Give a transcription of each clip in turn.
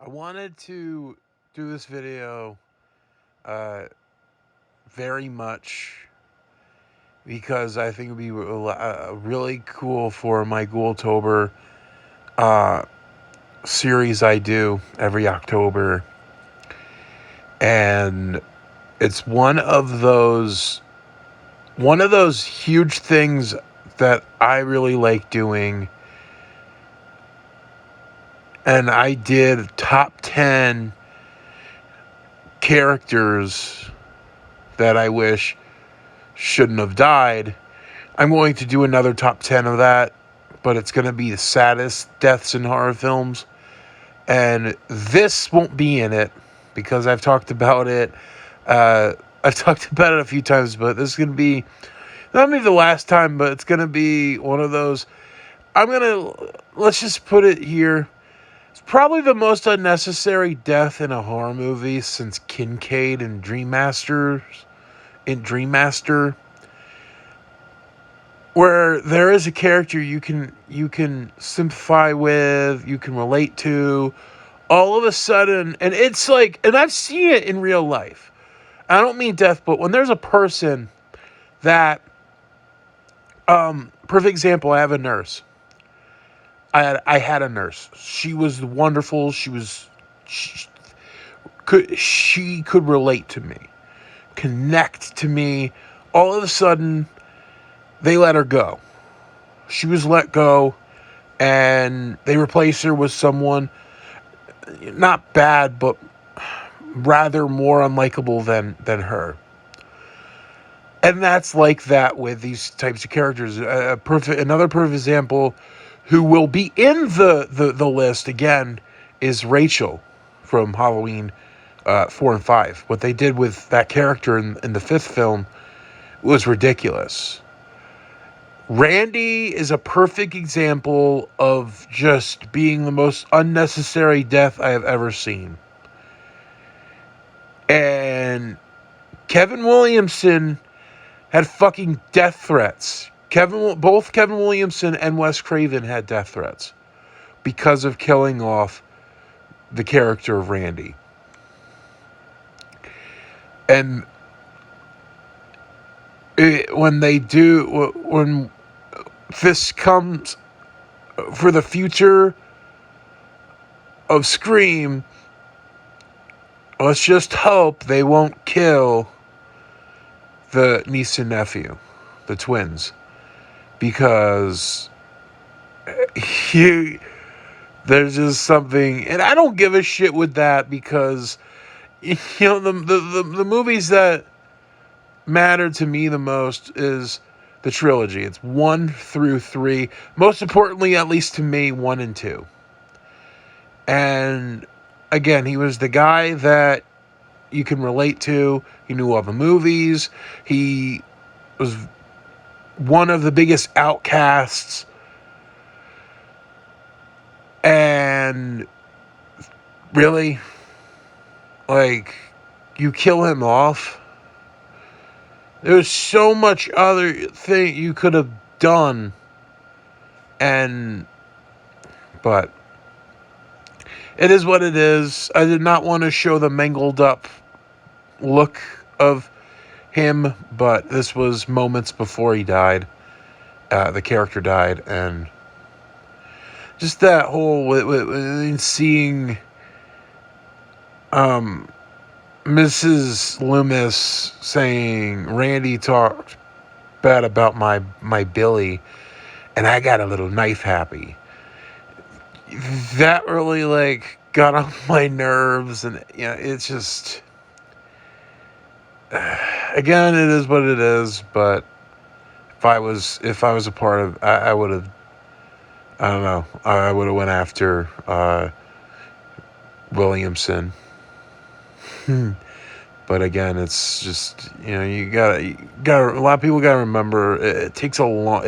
I wanted to do this video uh, very much because I think it would be really cool for my Ghoultober uh, series I do every October. And it's one of those huge things that I really like doing. And I did top 10 characters that I wish shouldn't have died. I'm going to do another top 10 of that, but it's going to be the saddest deaths in horror films. And this won't be in it because I've talked about it. I've talked about it a few times, but this is going to be not maybe the last time, but it's going to be one of those. Let's just put it here. It's probably the most unnecessary death in a horror movie since Kincaid in Dream Master, where there is a character you can sympathize with, you can relate to. All of a sudden, and it's like, and I've seen it in real life. I don't mean death, but when there's a person that, perfect example, I have a nurse. I had a nurse. She was wonderful. She could relate to me, connect to me. All of a sudden, they let her go. She was let go, and they replaced her with someone not bad, but rather more unlikable than her. And that's like that with these types of characters. Another perfect example, who will be in the list again, is Rachel from Halloween 4 and 5. What they did with that character in the fifth film was ridiculous. Randy is a perfect example of just being the most unnecessary death I have ever seen. And Kevin Williamson had fucking death threats. Both Kevin Williamson and Wes Craven had death threats because of killing off the character of Randy. And when this comes for the future of Scream, let's just hope they won't kill the niece and nephew, the twins, because there's just something, and I don't give a shit with that, because the movies that matter to me the most is the trilogy. It's 1 through 3. Most importantly, at least to me, 1 and 2. And again, he was the guy that you can relate to. He knew all the movies. He was one of the biggest outcasts. And really, like, you kill him off. There's so much other thing you could have done. But it is what it is. I did not want to show the mangled up look of him, but this was moments before he died. The character died, and just that whole seeing Mrs. Loomis saying Randy talked bad about my Billy, and I got a little knife happy. That really got on my nerves, and it's just, again, it is what it is. But if I was a part of, I would have, I don't know, I would have went after Williamson. But again, it's just, you gotta a lot of people gotta remember, it takes a long,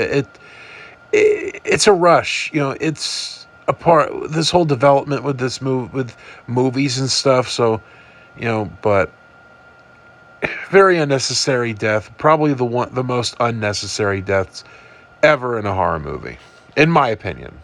it's a rush. It's a part, this whole development with this with movies and stuff. So, but very unnecessary death. Probably the most unnecessary deaths ever in a horror movie, in my opinion.